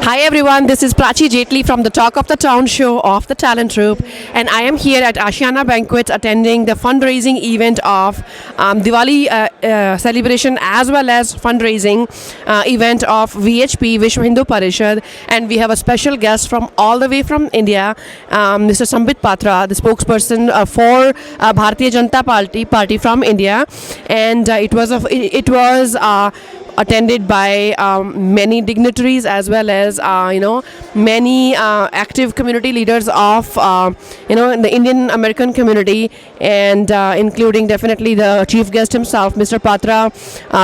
Hi everyone, this is Prachi Jaitly from the Talk of the Town show of the Talent Troupe, and I am here at Ashiana Banquets attending the fundraising event of Diwali celebration as well as fundraising event of VHP Vishwa Hindu Parishad, and we have a special guest from all the way from India, Mr Sambit Patra, the spokesperson for Bharatiya Janata Party from India, and it was attended by many dignitaries as well as many active community leaders of the Indian American community, and including definitely the chief guest himself, Mr Patra,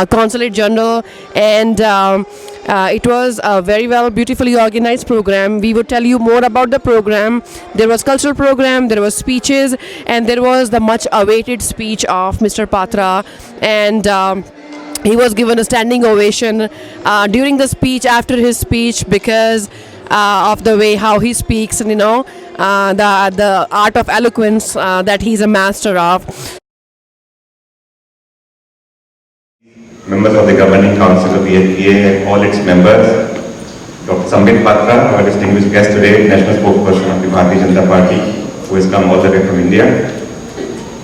Consulate General, and it was a very beautifully organized program. We would tell you more about the program. There was cultural program, there was speeches, and there was the much awaited speech of Mr Patra, and he was given a standing ovation during the speech, after his speech, because of the way how he speaks, and the art of eloquence that he's a master of. Members of the Governing Council of VHPA and all its members, Dr. Sambit Patra, our distinguished guest today, National Spokesperson of the Bharatiya Janata Party, who has come all the way from India,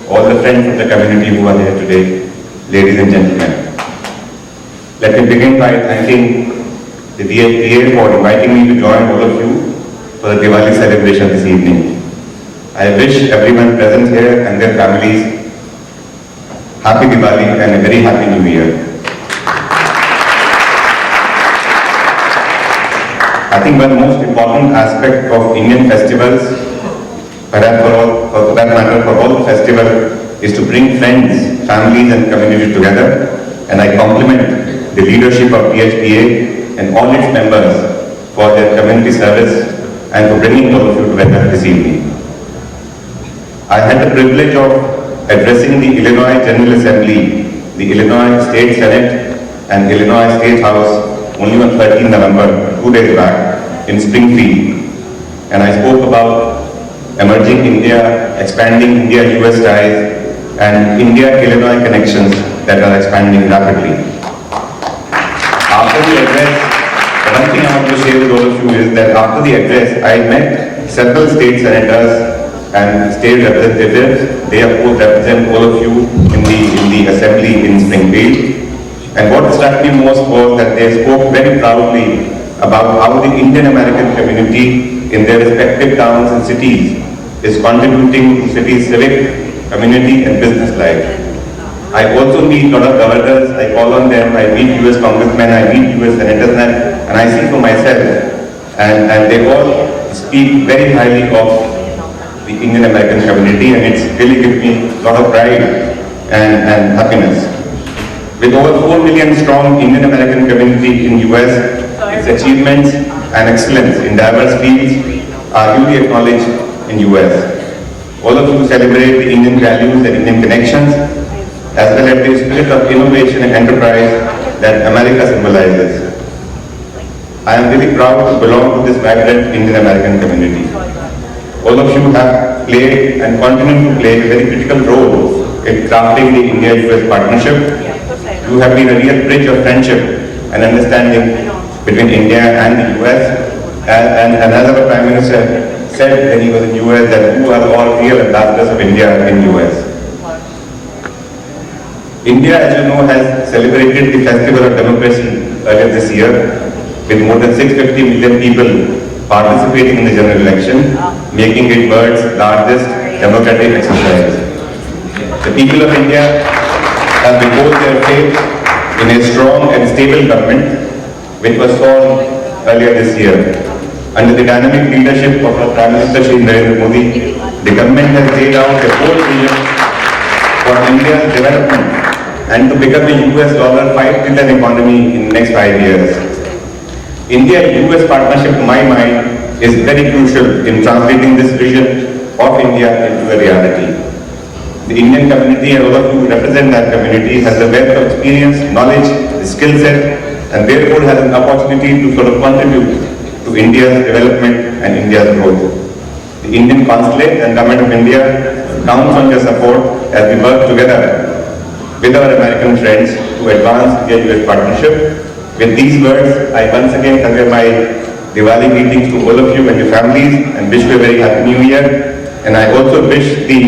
all the friends of the community who are here today, ladies and gentlemen. Let me begin by thanking the VHPA for inviting me to join all of you for the Diwali celebration this evening. I wish everyone present here and their families Happy Diwali and a very Happy New Year. I think one most important aspect of Indian festivals, perhaps for that matter for all the festivals, is to bring friends, families and community together, and I compliment the leadership of VHPA and all its members for their community service and for bringing all of you together this evening. I had the privilege of addressing the Illinois General Assembly, the Illinois State Senate and Illinois State House only on 13 November, 2 days back in Springfield, and I spoke about emerging India, expanding India-US ties and India-Illinois connections that are expanding rapidly. After the address, the one thing I want to share with all of you is that after the address, I met several state senators and state representatives. They of course represent all of you in the assembly in Springfield. And what struck me most was that they spoke very proudly about how the Indian American community in their respective towns and cities is contributing to city's civic, community and business life. I also meet a lot of governors, I call on them, I meet US congressmen, I meet US senators, and I see for myself, and they all speak very highly of the Indian American community, and it's really given me a lot of pride and happiness. With over 4 million strong Indian American community in US, its achievements and excellence in diverse fields are duly acknowledged in US. All of you celebrate the Indian values and Indian connections, as well as the spirit of innovation and enterprise that America symbolizes. I am really proud to belong to this vibrant Indian American community. All of you have played and continue to play a very critical role in crafting the India-US partnership. You have been a real bridge of friendship and understanding between India and the US. And as our Prime Minister said when he was in US, that you are all real ambassadors of India in US. India, as you know, has celebrated the Festival of Democracy earlier this year, with more than 650 million people participating in the general election, making it world's largest democratic exercise. The people of India have reposed their faith in a strong and stable government, which was formed earlier this year. Under the dynamic leadership of our Prime Minister Shri Narendra Modi, the government has laid out a bold vision for India's development and to become a US $5 trillion economy in the next 5 years. India-US partnership, to my mind, is very crucial in translating this vision of India into a reality. The Indian community, and all of you who represent that community, has a wealth of experience, knowledge, skill set, and therefore has an opportunity to sort of contribute to India's development and India's growth. The Indian Consulate and Government of India counts on your support as we work together with our American friends to advance India-US partnership. With these words, I once again convey my Diwali greetings to all of you and your families and wish you a very happy new year. And I also wish the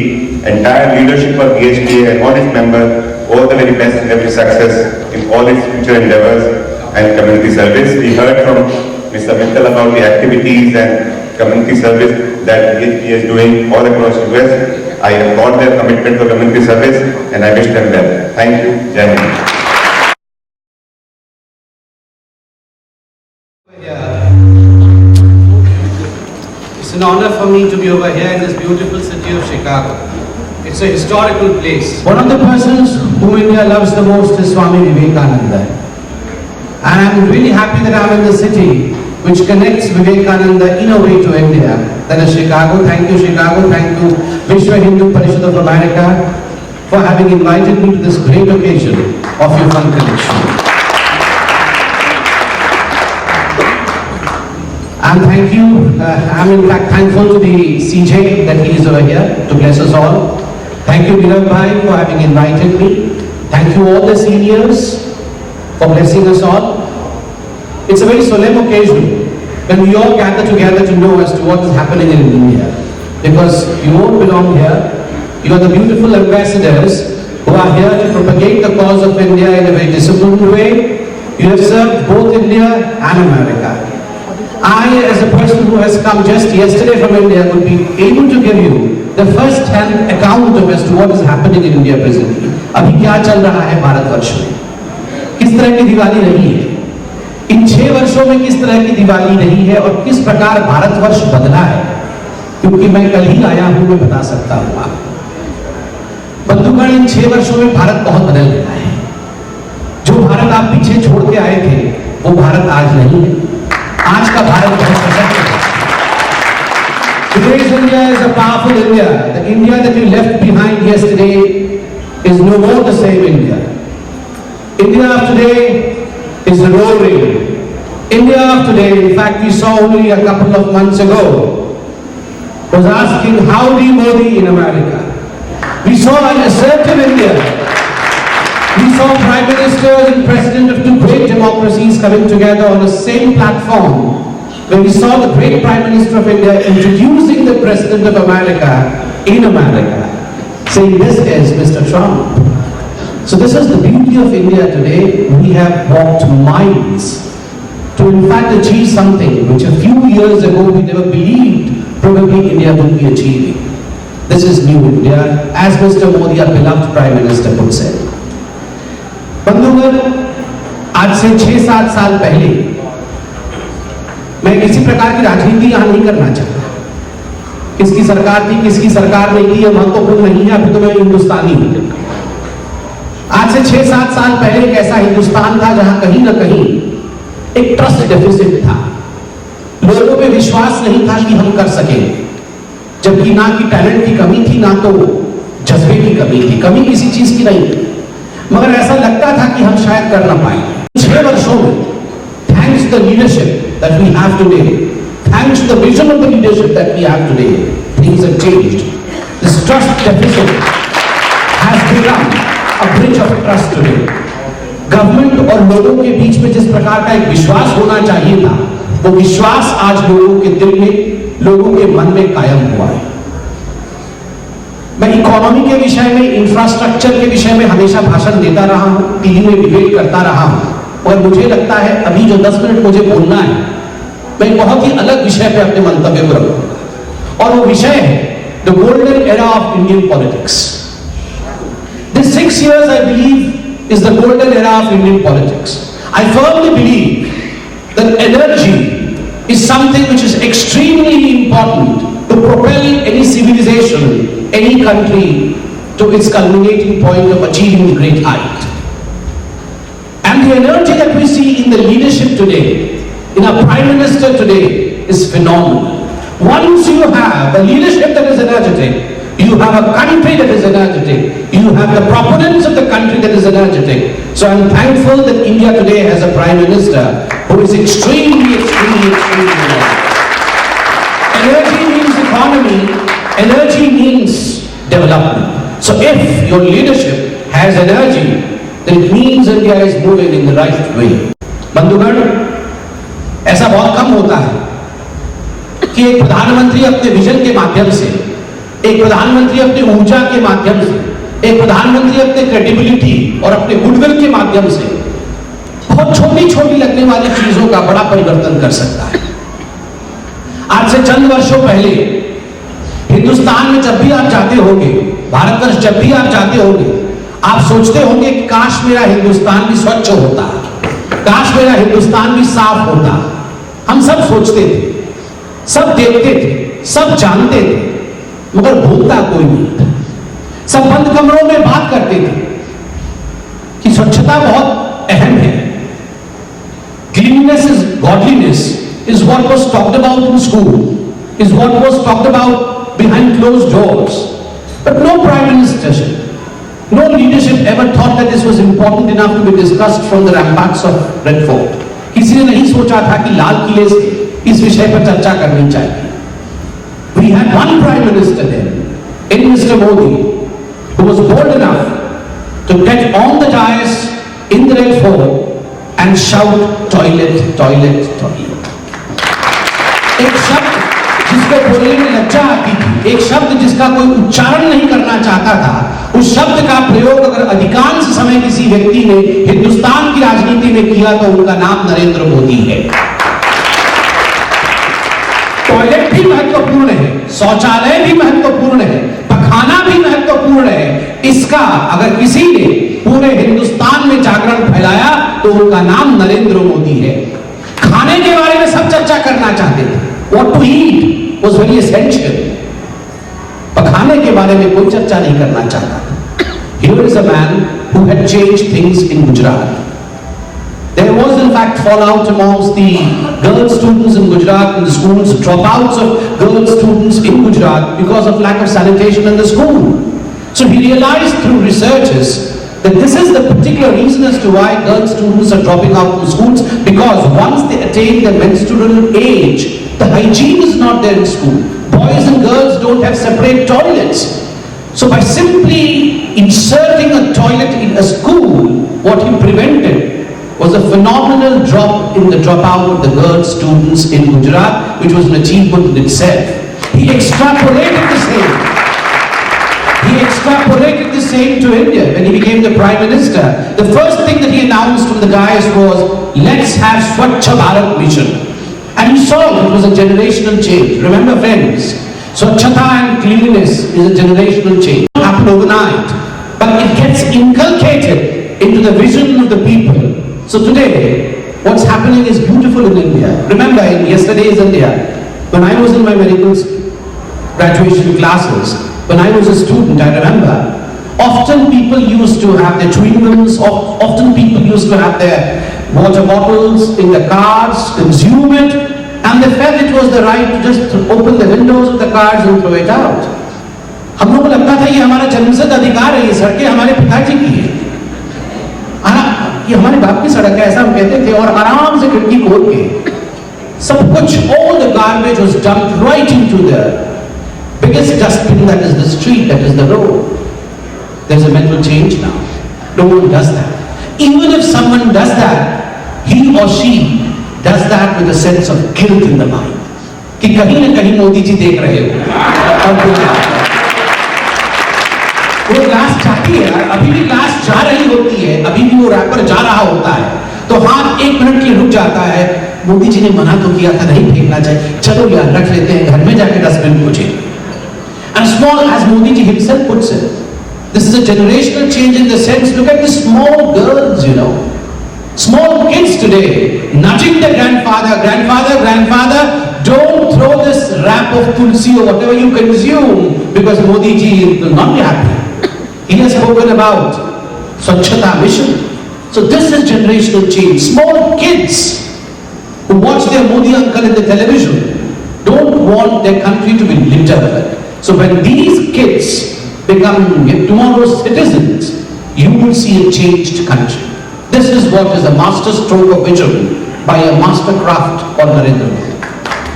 entire leadership of VHPA and all its members all the very best and every success in all its future endeavors and community service. We heard from Mr. Mittal about the activities and community service that VHPA is doing all across US. I applaud their commitment for community service and I wish them well. Thank you. Jai Hind. It's an honor for me to be over here in this beautiful city of Chicago. It's a historical place. One of the persons whom India loves the most is Swami Vivekananda. And I'm really happy that I'm in the city which connects Vivekananda in a way to India. That is Chicago. Thank you, Chicago. Thank you, Vishwa Hindu Parishad of America, for having invited me to this great occasion of your fun connection. And thank you, I'm in fact thankful to the CJ that he is over here to bless us all. Thank you Nirav Bhai for having invited me. Thank you all the seniors for blessing us all. It's a very solemn occasion when we all gather together to know as to what is happening in India. Because you all belong here. You are the beautiful ambassadors who are here to propagate the cause of India in a very disciplined way. You have served both India and America. I, as a person who has come just yesterday from India, would be able to give you the first-hand account of as to what is happening in India presently. अभी क्या चल रहा है भारतवर्ष में? किस तरह की दिवाली रही है? इन 6 वर्षों में किस तरह की दिवाली रही है और किस प्रकार भारतवर्ष बदला है? क्योंकि मैं कल ही आया हूँ, मैं बता सकता हूँ आपको। बंधुगण, इन 6 वर्षों में भारत बहुत बदल गया है। जो भारत आप पीछे छोड़ के आए थे, वो भारत आज नहीं है। आज का भारत बहुत सशक्त है। Today's India is a powerful India. The India that you left behind yesterday is no more the same India. India of today is roaring. India of today, in fact, we saw only a couple of months ago, was asking howdy Modi in America. We saw an assertive India. We saw Prime Ministers and President of 2 great democracies coming together on the same platform, when we saw the great Prime Minister of India introducing the President of America in America, saying this is Mr. Trump. So this is the beauty of India today. We have walked miles to in fact achieve something which a few years ago we never believed probably India would be achieving. This is new India, as Mr. Modi, our beloved Prime Minister, would say. बंधुगण, आज से 6-7 साल पहले मैं किसी प्रकार की राजनीति यहां नहीं करना चाहता। किसकी सरकार थी, किसकी सरकार नहीं थी, यह महत्वपूर्ण नहीं है। अभी तो मैं हिंदुस्तानी हूं। आज से 6-7 साल पहले एक ऐसा हिंदुस्तान था जहां कहीं ना कहीं एक ट्रस्ट डेफिसिट था। लोगों में विश्वास नहीं था कि हम कर सकेंगे, जबकि ना कि टैलेंट की कमी थी, ना तो जज्बे की कमी थी। कमी किसी चीज की नहीं थी, मगर ऐसा लगता था कि हम शायद कर ना पाएंगे। 6 वर्षों में, thanks to the leadership that we have today, thanks to the vision of the leadership that we have today, things have changed. This trust deficit has become a bridge of trust today. Government और लोगों के बीच में जिस प्रकार का एक विश्वास होना चाहिए था, वो विश्वास आज लोगों के दिल में, लोगों के मन में कायम हुआ है। मैं इकोनॉमी के विषय में, इंफ्रास्ट्रक्चर के विषय में हमेशा भाषण देता रहा हूं, टीवी में डिबेट करता रहा हूं, और मुझे लगता है अभी जो 10 मिनट मुझे बोलना है, मैं बहुत ही अलग विषय पे अपने मंतव्य को रखूंगा, और वो विषय है the golden era of Indian politics. This 6 years I believe is the golden era of Indian politics. I firmly believe that energy is something which is extremely important to propel any civilization, any country to its culminating point of achieving great height. And the energy that we see in the leadership today, in our Prime Minister today, is phenomenal. Once you have a leadership that is energetic, you have a country that is energetic, you have the proponents of the country that is energetic. So I'm thankful that India today has a Prime Minister who is extremely energetic. Energy means economy, energy means development. So if your leadership has energy, then it means India is moving in the right way. बंधुगण, ऐसा बहुत कम होता है कि एक प्रधानमंत्री अपने vision के माध्यम से, एक प्रधानमंत्री अपनी ऊर्जा के माध्यम से, एक प्रधानमंत्री अपने क्रेडिबिलिटी और अपने गुडविल के माध्यम से बहुत छोटी छोटी लगने वाली चीजों का बड़ा परिवर्तन कर सकता है। आज से चंद वर्षों पहले हिंदुस्तान में जब भी आप जाते होंगे, भारतवर्ष जब भी आप जाते होंगे, आप सोचते होंगे कि काश मेरा हिंदुस्तान भी स्वच्छ होता, काश मेरा हिंदुस्तान भी साफ होता। हम सब सोचते थे, सब देखते थे, सब जानते थे, मगर भूलता कोई नहीं था। सब बंद कमरों में बात करते थे कि स्वच्छता बहुत अहम है। Cleanliness is godliness is what was talked about in school, is what was talked about behind closed doors. But no prime minister, no leadership ever thought that this was important enough to be discussed from the ramparts of Red Fort. किसी ने नहीं सोचा था कि लाल किले से इस विषय पर चर्चा करनी चाहिए। We had one prime minister then, in Mr. Modi, who was bold enough to get on the dais in the Red Fort and shout toilet, toilet, toilet. एक शब्द जिसको बोलने में लज्जा आती थी, एक शब्द जिसका कोई उच्चारण नहीं करना चाहता था, उस शब्द का प्रयोग अगर अधिकांश समय किसी व्यक्ति ने हिंदुस्तान की राजनीति में किया तो उनका नाम नरेंद्र मोदी है। टॉयलेट भी महत्वपूर्ण है, शौचालय भी महत्वपूर्ण है, पखाना भी महत्वपूर्ण है। इसका अगर किसी ने पूरे हिंदुस्तान में जागरण फैलाया तो उनका नाम नरेंद्र मोदी है। खाने के बारे में सब चर्चा करना चाहते थे, What to eat was very essential. पखाने के बारे में कोई चर्चा नहीं करना चाहता था। Here is a man who had changed things in Gujarat. There was in fact fallout amongst the girl students in Gujarat in the schools, dropouts of girl students in Gujarat because of lack of sanitation in the school. So he realized through researches that this is the particular reason as to why girl students are dropping out from schools, because once they attain their menstrual age, the hygiene is not there in school. Boys and girls don't have separate toilets. So by simply inserting a toilet in a school, what he prevented was a phenomenal drop in the dropout of the girl students in Gujarat, which was an achievement in itself. He extrapolated the same. He extrapolated the same to India when he became the Prime Minister. The first thing that he announced from the dais was, let's have Swachh Bharat Mission. And he saw it was a generational change. Remember friends, Swachhata and cleanliness is a generational change. It doesn't happen overnight, but it gets inculcated into the vision of the people. So today, what's happening is beautiful in India. Remember, in yesterday's India, when I was in my medical graduation classes, when I was a student, I remember, often people used to have their chewing gums, often people used to have their water bottles in the cars, consume it, and they felt it was the right to just open the windows of the cars and throw it out. हम लोगों को लगता था ये हमारा जन्मसिद्ध अधिकार है, ये सड़कें हमारे पिताजी की है, ये हमारे बाप की सड़क है, ऐसा हम कहते थे, और आराम से खिड़की खोल के सब कुछ, all the garbage was dumped right into the biggest dustbin that is the street, that is the road. There's a mental change now. No one does that. Even if someone does that, he or she does that with a sense of guilt in the mind. कि कहीं न कहीं मोदी जी देख रहे हो और वो glass चाहती है, अभी भी ग्लास जा रही होती है, अभी भी वो रैपर जा रहा होता है, तो हाथ एक मिनट के लिए रुक जाता है। मोदी जी ने मना तो किया था नहीं फेंकना चाहिए, चलो यार रख लेते हैं, घर में जाके डस्टबिन खोजें। And small, as Modi ji himself puts it, this is a generational change in the sense, look at the small girls, you know, small kids today, nudging their grandfather, don't throw this wrap of tulsi or whatever you consume, because Modi ji will not be happy. He has spoken about Swachhata mission. So this is generational change. Small kids who watch their Modi uncle in the television don't want their country to be littered. So when these kids become tomorrow's citizens, you will see a changed country. This is what is a master stroke of vision by a master craft called Narendra Modi.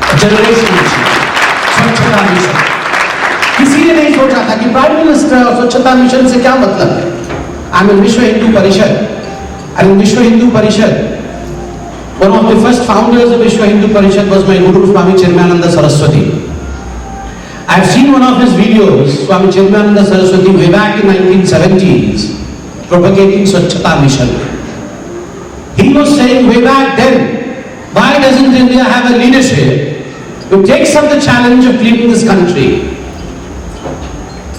A generational change. Swachhata mission. किसी ने नहीं सोचा था कि prime minister और स्वच्छता mission से क्या मतलब है। आई मीन विश्व Hindu Parishad, and in Vishwa Hindu Parishad, One of the first founders of Vishwa Hindu Parishad was my Guru Swami Chirmananda Saraswati. I've seen one of his videos, Swami Chirmananda Saraswati, way back in 1970s, propagating Swachhata mission. He was saying way back then, why doesn't India have a leadership who takes up the challenge of cleaning this country?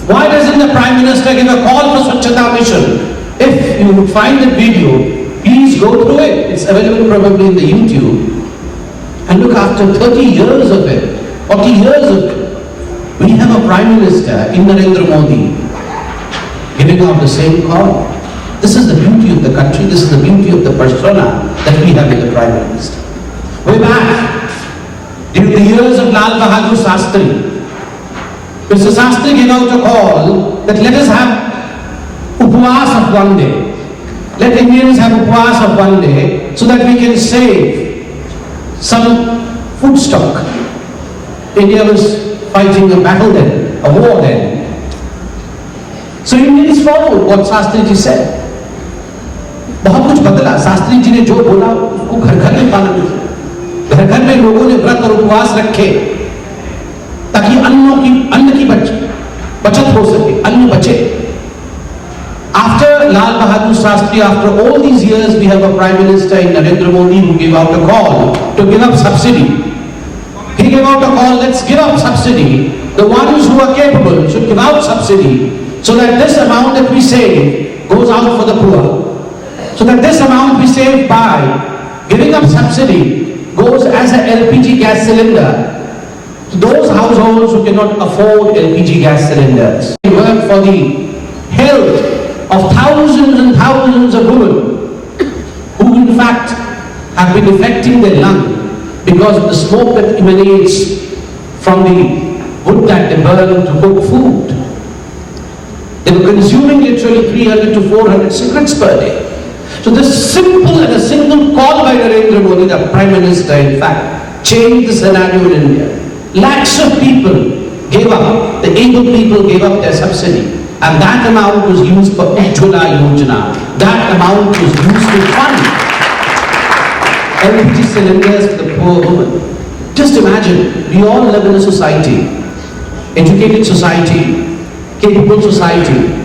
Why doesn't the Prime Minister give a call for Swachhata mission? If you find that video, please go through it. It's available probably in the YouTube. And look, after 30 years of it, 40 years of it, we have a Prime Minister in Narendra Modi giving out the same call. This is the beauty of the country, this is the beauty of the persona that we have in the Prime Minister. Way back, during the years of Lal Bahadur Shastri, Mr. Shastri gave out a call that let us have upvas of one day. Let Indians have upvas of one day so that we can save some food stock. India was fighting a battle then, a war then. So Indians followed what Shastri ji said. बहुत कुछ बदला. शास्त्री जी ने जो बोला उसको घर घर में पालन किया. घर घर में लोगों ने व्रत और उपवास रखे ताकि अन्न की बचत हो सके, अन्न बचे. After Lal Bahadur Shastri, after all these years, we have a Prime Minister in Narendra Modi who gave out a call to give up subsidy. He gave out a call, let's give up subsidy. The ones who are capable should give out subsidy so that this amount that we save goes out for the poor. So that this amount we save by giving up subsidy goes as a LPG gas cylinder to those households who cannot afford LPG gas cylinders. We work for the health of thousands and thousands of women who in fact have been affecting their lung because of the smoke that emanates from the wood that they burn to cook food. They were consuming literally 300 to 400 cigarettes per day. So this simple and a single call by Narendra Modi, the Prime Minister, in fact, changed the scenario in India. Lakhs of people gave up, the able people gave up their subsidy. And that amount was used for Ujjwala Yojana. That amount was used to fund LPG cylinders for the poor woman. Just imagine, we all live in a society, educated society, capable society,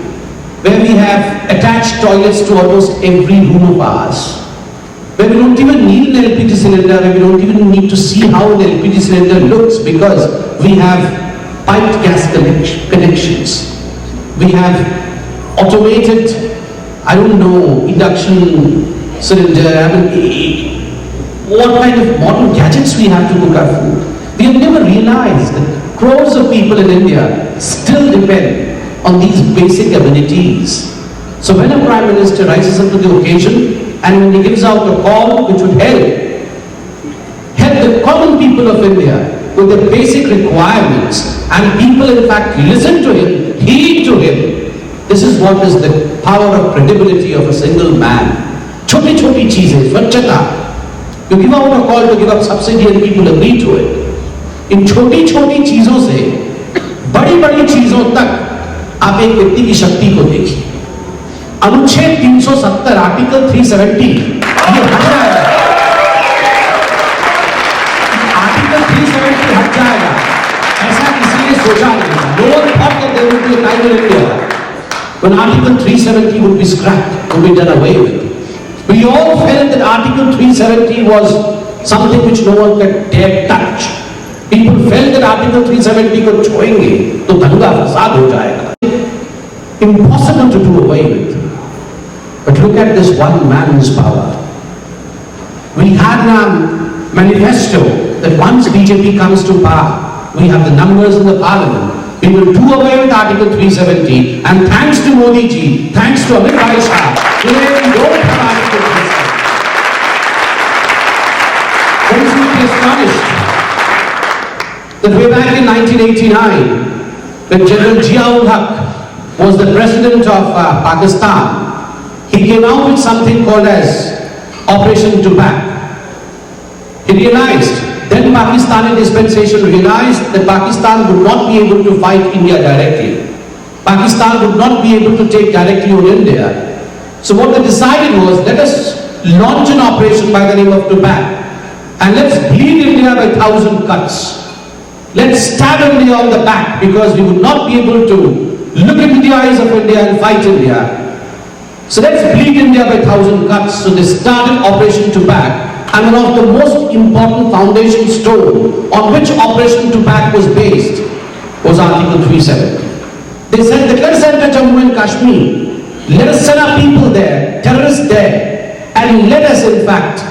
where we have attached toilets to almost every room of ours, where we don't even need an LPG cylinder, where we don't even need to see how an LPG cylinder looks because we have piped gas connections. We have automated, I don't know, induction cylinder. I mean, what kind of modern gadgets we have to cook our food. We have never realized that crores of people in India still depend on these basic amenities. So when a Prime Minister rises up to the occasion and when he gives out a call which would help the common people of India with their basic requirements, and people in fact listen to him, heed to him, this is what is the power of credibility of a single man. Choti choti cheeses, Swachhata. You give out a call to give up subsidy and people agree to it. In choti choti चीजों से बड़ी बड़ी चीजों तक आप एक व्यक्ति की शक्ति को देखिए. अनुच्छेद 370 आर्टिकल 370 ये हट जाएगा. आर्टिकल 370 हट जाएगा. ऐसा किसी ने सोचा नहीं. No one thought that there would be a time in India when Article 370 would be scrapped, would be done away with. We all felt that Article 370 was something which no one could dare touch. People felt that Article 370 को छोएंगे तो दंगा फसाद हो जाएगा. Impossible to do away with. But look at this one man's power. We had a manifesto that once BJP comes to power, we have the numbers in the parliament. We will do away with Article 370, and thanks to Modi ji, thanks to Amit Shah, today we don't have Article 370. One should be astonished that way back in 1989, when General Zia-ul Haq was the president of Pakistan, he came out with something called as Operation Troupe. He realized, then Pakistani dispensation realized that Pakistan would not be able to fight India directly. Pakistan would not be able to take directly on India. So what they decided was, let us launch an operation by the name of Troupe, and let's bleed India by 1,000 cuts. Let's stab India on the back, because we would not be able to look into the eyes of India and fight India. So let's bleed India by 1,000 cuts. So they started Operation Troupe, and one of the most important foundation stone on which Operation Troupe was based was Article 370. They said, let's enter Jammu and Kashmir, let us send our people there, terrorists there, and let us in fact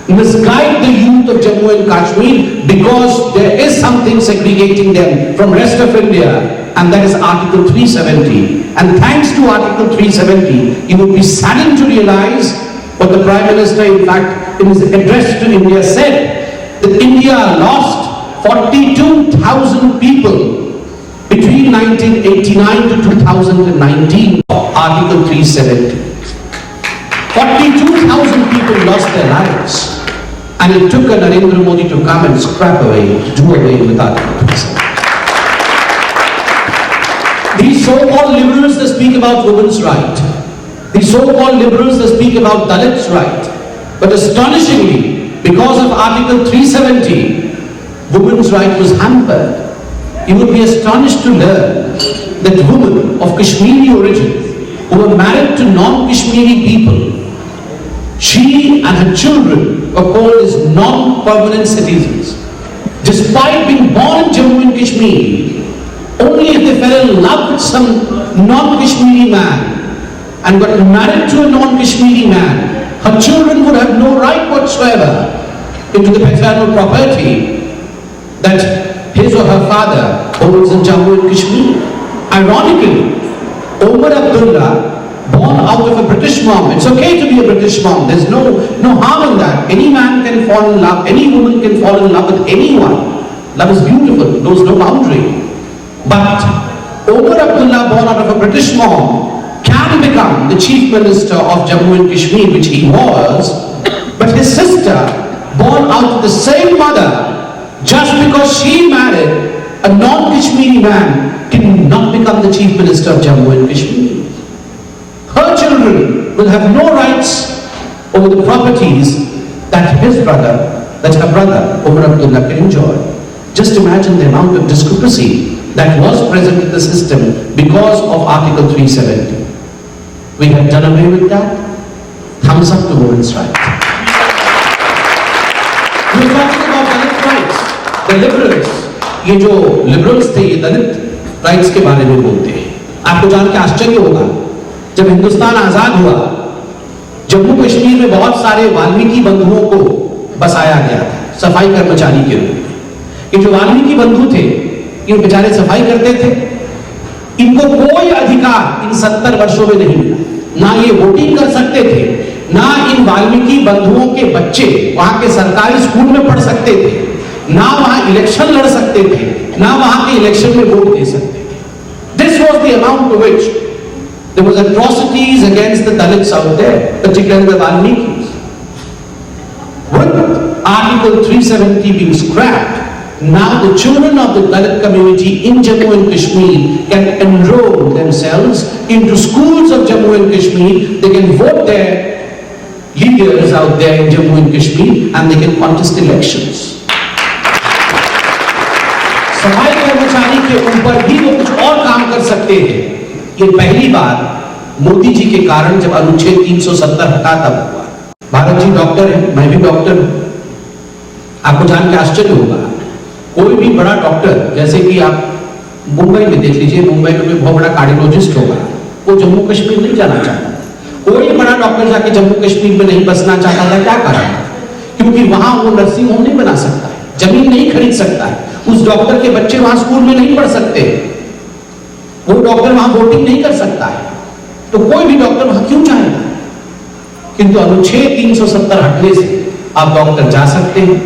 misguide the youth of Jammu and Kashmir, because there is something segregating them from rest of India, and that is Article 370. And thanks to Article 370, you would be saddened to realize what the Prime Minister in fact in his address to India said, that India lost 42,000 people between 1989 to 2019 of Article 370. 42,000 people lost their lives, and it took a Narendra Modi to come and scrap away, do away with Article 370. These so-called liberals that speak about women's right, these so-called liberals that speak about Dalits' right, but astonishingly, because of Article 370, women's right was hampered. You would be astonished to learn that women of Kashmiri origin who were married to non-Kashmiri people, she and her children were called as non-permanent citizens. Despite being born in Jammu and Kashmir, only if they fell in love with some non-Kashmiri man and got married to a non-Kashmiri man, her children would have no right whatsoever into the paternal property that his or her father owns in Jammu and Kashmir. Ironically, Omar Abdullah, born out of a British mom, it's okay to be a British mom, there's no harm in that. Any man can fall in love, any woman can fall in love with anyone. Love is beautiful, knows no boundary. But Omar Abdullah, born out of a British mom, can become the Chief Minister of Jammu and Kashmir, which he was, but his sister, born out of the same mother, just because she married a non-Kashmiri man, cannot become the Chief Minister of Jammu and Kashmir. Her children will have no rights over the properties that her brother, Omar Abdullah, can enjoy. Just imagine the amount of discrepancy that was present in the system because of Article 370. We have done away with that. Thumbs up to women's rights. We are talking about Dalit rights. The liberals, ये जो liberals थे, ये दलित rights के बारे में बोलते हैं. आपको जान के आश्चर्य होगा, जब हिंदुस्तान आजाद हुआ, जम्मू कश्मीर में बहुत सारे वाल्मीकि बंधुओं को बसाया गया था सफाई कर्मचारी के रूप में. ये जो वाल्मीकि बंधु थे, ये बेचारे सफाई करते थे, इनको कोई अधिकार इन 70 वर्षों में नहीं मिला. ना ये वोटिंग कर सकते थे, ना इन वाल्मीकि बंधुओं के बच्चे वहां के सरकारी स्कूल में पढ़ सकते थे, ना वहां इलेक्शन लड़ सकते थे, ना वहां के इलेक्शन में वोट दे सकते थे. This was the amount to which there was atrocities against the Dalits out there, particularly the Valmikis. With Article 370 being scrapped, now the children of the Dalit community in Jammu and Kashmir can enroll themselves into schools of Jammu and Kashmir. They can vote their leaders out there in Jammu and Kashmir, and they can contest elections. सफाई कर्मचारी के ऊपर भी वो कुछ और काम कर सकते हैं. ये पहली बार मोदी जी के कारण जब अनुच्छेद 370 हटा तब हुआ. भारत जी डॉक्टर है, मैं भी डॉक्टर हूं. आपको जान के आश्चर्य होगा, कोई भी बड़ा डॉक्टर, जैसे कि आप मुंबई में देख लीजिए, मुंबई में बहुत बड़ा कार्डियोलॉजिस्ट होगा, वो जम्मू कश्मीर नहीं जाना चाहता. कोई बड़ा डॉक्टर जाके जम्मू कश्मीर में नहीं बसना चाहता था. क्या कारण? क्योंकि वहां वो नर्सिंग होम नहीं बना सकता है, जमीन नहीं खरीद सकता है, उस डॉक्टर के बच्चे वहां स्कूल में नहीं पढ़ सकते, वो डॉक्टर वहां वोटिंग नहीं कर सकता है. तो कोई भी डॉक्टर वहां क्यों जाएगा? किंतु अनुच्छेद 370 हटने से आप डॉक्टर जा सकते हैं,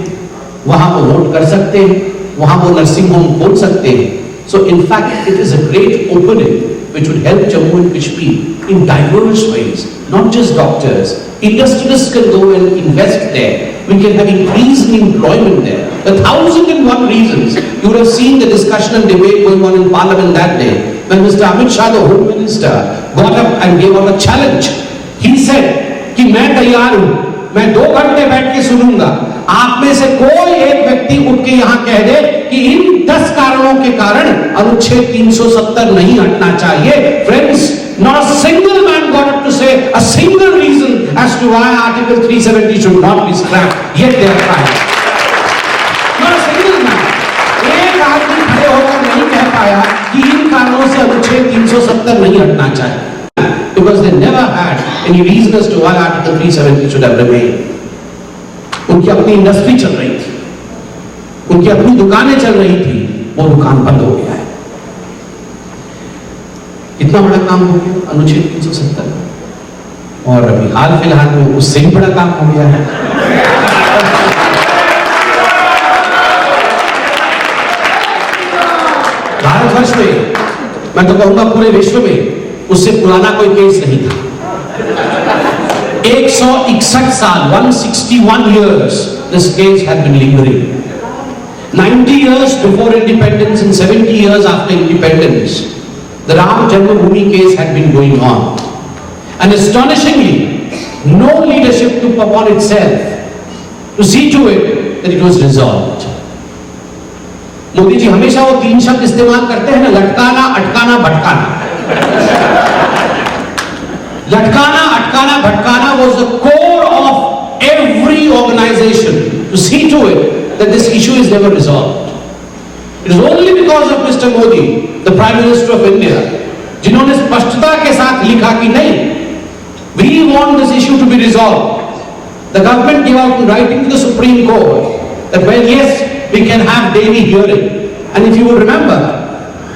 वहां वो वोट कर सकते हैं, वहां वो नर्सिंग होम खोल सकते हैं. So in fact it is a great opening which would help Jammu and Kashmir in diverse ways, not just doctors. Industrialists can go and invest there. We can have increase in employment there. 1,001 reasons. You would have seen the discussion and debate going on in Parliament that day when Mr. Amit Shah, the Home Minister, got up and gave out a challenge. He said कि मैं तैयार हूं मैं 2 घंटे बैठ के सुनूंगा। आप में से कोई एक व्यक्ति उठ के यहां कह दे कि इन 10 कारणों के कारण अनुच्छेद 370 नहीं हटना चाहिए। Friends, not a single man got up to say a single reason as to why Article 370 should not be scrapped, yet they are trying. Not a single man. एक आदमी खड़े होकर नहीं कह पाया कि इन कारणों से अनुच्छेद 370 नहीं हटना चाहिए, because they never had any reason as to why Article 370 should have remained. उनकी अपनी इंडस्ट्री चल रही थी, उनकी अपनी दुकानें चल रही थी, वो दुकान बंद हो गया है। कितना बड़ा काम हो गया अनुच्छेद 370, और अभी हाल फिलहाल में उससे भी बड़ा काम हो गया है। भारतवर्ष में, मैं तो कहूंगा पूरे विश्व में, उससे पुराना कोई केस नहीं था। 161 साल, 161 years, this case had been lingering. 90 years before independence and 70 years after independence, the Ram Janmabhoomi case had been going on. And astonishingly, no leadership took upon itself to see to it that it was resolved. Modi ji हमेशा वो 3 शब्द इस्तेमाल करते हैं ना, लटकाना, अटकाना, भटकाना। लटकाना, अटकाना, भटकाना was the core of every organization to see to it that this issue is never resolved. It is only because of Mr. Modi, the Prime Minister of India, जिन्होंने स्पष्टता के साथ लिखा कि नहीं, we want this issue to be resolved. The government gave out in writing to the Supreme Court that, well, yes, we can have daily hearing. And if you will remember,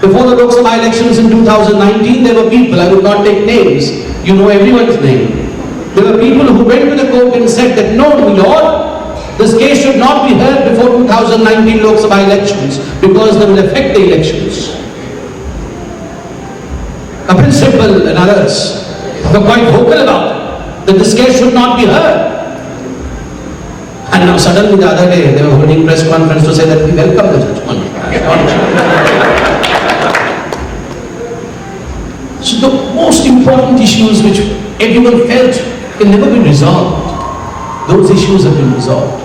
before the Lok Sabha elections in 2019, there were people, I would not take names, you know everyone's name. There were people who went to the court and said that, no, Lord, this case should not be heard before 2019 Lok Sabha elections because they will affect the elections. Kapil Sibal and others were quite vocal about it, that this case should not be heard. And now suddenly the other day they were holding press conference to say that we welcome the judgment. So the most important issues which everyone felt can never be resolved, those issues have been resolved.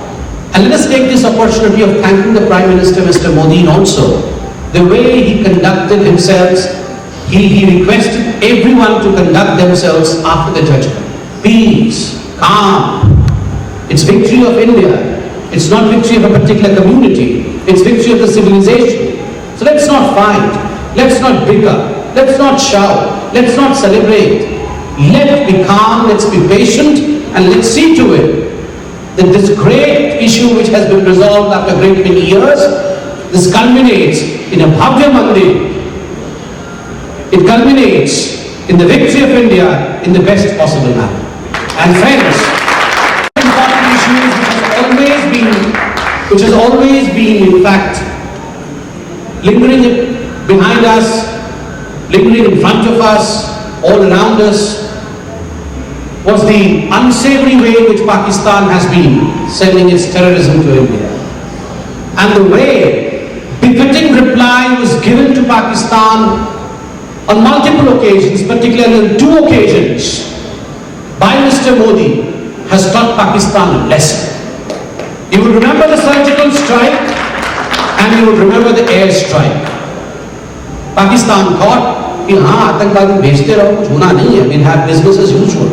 And let us take this opportunity of thanking the Prime Minister, Mr. Modi, and also the way he conducted himself. He requested everyone to conduct themselves after the judgment. Peace, calm. It's victory of India. It's not victory of a particular community. It's victory of the civilization. So let's not fight. Let's not bicker. Let's not shout. Let's not celebrate. Let's be calm. Let's be patient. And let's see to it that this great issue which has been resolved after a great many years, this culminates in a Bhavya Mandir. It culminates in the victory of India in the best possible manner. And friends, which has always been, in fact, lingering behind us, lingering in front of us, all around us, was the unsavory way in which Pakistan has been sending its terrorism to India. And the way befitting reply was given to Pakistan on multiple occasions, particularly on 2 occasions, by Mr. Modi, has taught Pakistan a lesson. You will remember the surgical strike and you will remember the air strike. Pakistan thought कि हाँ आतंकवादी भेजते रहो, कुछ होना नहीं है, we'll have business as usual.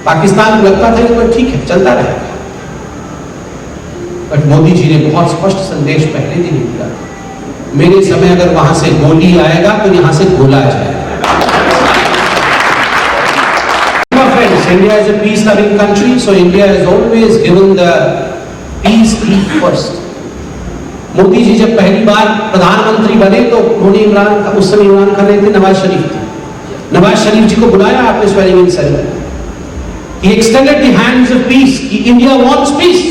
Pakistan को लगता था कि ठीक है चलता रहेगा, बट मोदी जी ने बहुत स्पष्ट संदेश पहले दिन दिया, मेरे समय अगर वहां से गोली आएगा तो यहां से गोला जाएगा. India is a peace-loving country, so India has always given the peace first. Modi ji जब पहली बार प्रधानमंत्री बने तो उन्होंने उस समय इमरान खान थे, नवाज शरीफ थे. नवाज शरीफ जी को बुलाया आपने swearing in ceremony. He extended the hands of peace. India wants peace.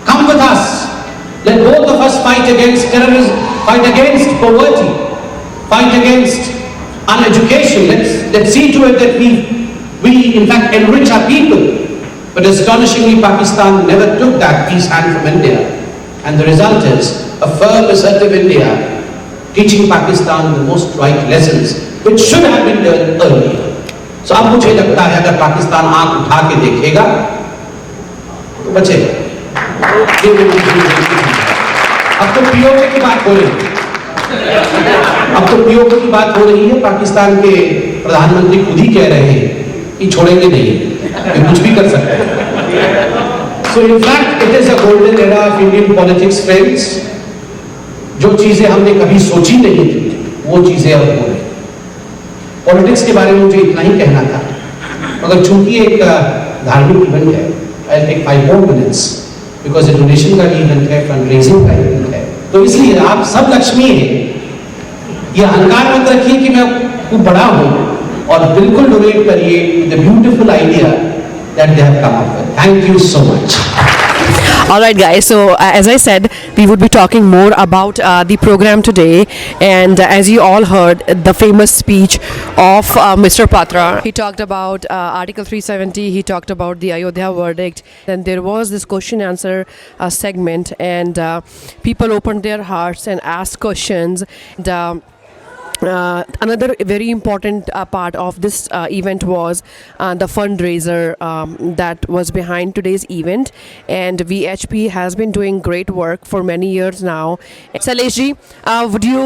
Come with us. Let both of us fight against terrorism, fight against poverty, fight against uneducation. Let's see to it that we in fact enrich our people. But astonishingly, Pakistan never took that peace hand from India. And the result is a firm, assertive India teaching Pakistan the most right lessons, which should have been learned earlier. तो अब मुझे लगता है अगर पाकिस्तान आंख उठा के देखेगा तो बचेगा। अब तो पीओके की बात हो रही है, अब तो पीओके की बात हो रही है। पाकिस्तान के प्रधानमंत्री खुद ही कह रहे हैं कि छोड़ेंगे नहीं, ये कुछ भी कर सकते हैं। So in fact it is a golden era of Indian politics friends. जो चीजें हमने कभी सोची नहीं थी वो चीजें अब हो रही। पॉलिटिक्स के बारे में मुझे इतना ही कहना था, मगर चूंकि एक धार्मिक इवेंट है, I take 5 more minutes because ये डोनेशन का इवेंट है, फंड रेजिंग का इवेंट है, तो इसलिए आप सब लक्ष्मी हैं। ये अहंकार मत रखिए कि मैं खूब बड़ा हूं, और बिल्कुल डोनेट करिए the beautiful idea that they have come up with. Thank you so much. All right, guys. So, as I said, we would be talking more about the program today. And as you all heard, the famous speech of Mr. Patra. He talked about Article 370. He talked about the Ayodhya verdict. Then there was this question-answer segment, and people opened their hearts and asked questions. And, another very important part of this event was the fundraiser that was behind today's event, and VHP has been doing great work for many years now. Salesh ji, would you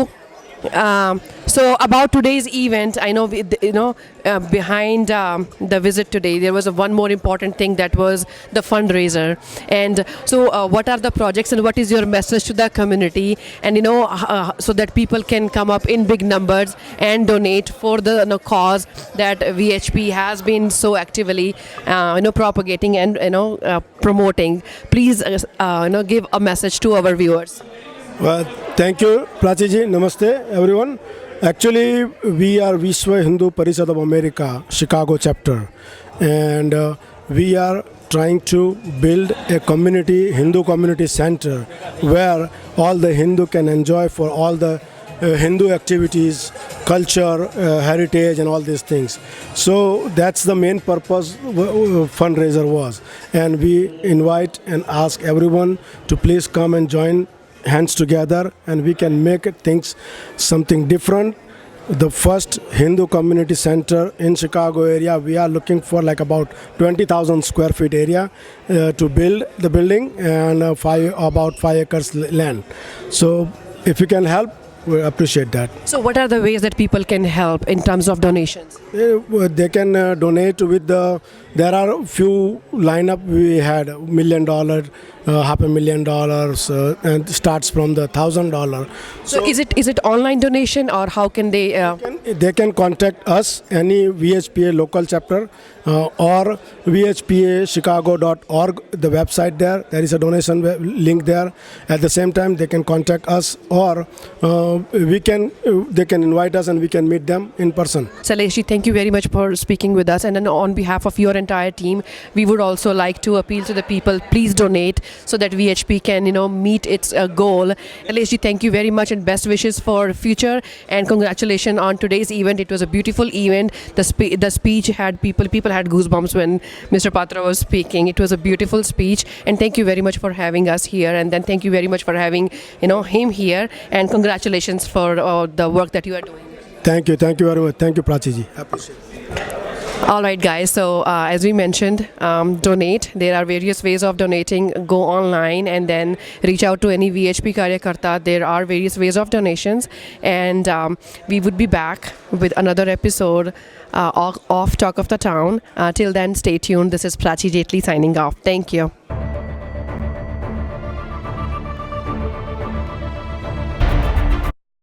so about today's event, I know behind the visit today there was one more important thing, that was the fundraiser. And so what are the projects and what is your message to the community, and so that people can come up in big numbers and donate for the cause that VHP has been so actively propagating and promoting. Please give a message to our viewers. Well, thank you, Prachi ji. Namaste, everyone. Actually, we are Vishwa Hindu Parishad of America, Chicago chapter, and we are trying to build a community, Hindu community center, where all the Hindu can enjoy for all the Hindu activities, culture, heritage, and all these things. So that's the main purpose fundraiser was, and we invite and ask everyone to please come and join hands together, and we can make things something different. The first Hindu community center in Chicago area, we are looking for like about 20,000 square feet area to build the building, and about 5 acres land. So if you can help, we appreciate that. So what are the ways that people can help in terms of donations? They can donate with there are few lineup. We had $1 million, $500,000, and starts from the $1,000. So is it online donation, or how can they? They can contact us, any VHPA local chapter, or VHPAchicago.org, the website there. There is a donation link there. At the same time, they can contact us, or they can invite us and we can meet them in person. Saleshi, thank you very much for speaking with us. And then on behalf of your entire team, we would also like to appeal to the people, please donate so that VHP can, meet its goal. Saleshi, thank you very much and best wishes for future, and congratulations on today's event. It was a beautiful event. The speech had people had goosebumps when Mr. Patra was speaking. It was a beautiful speech, and thank you very much for having us here, and then thank you very much for having him here, and congratulations for the work that you are doing. Thank you very much. Thank you, Prachi ji. Appreciate it. All right, guys. So as we mentioned, donate. There are various ways of donating. Go online and then reach out to any VHP Karyakarta. There are various ways of donations, and we would be back with another episode of Talk of the Town. Till then, stay tuned. This is Prachi Jaitly signing off. Thank you.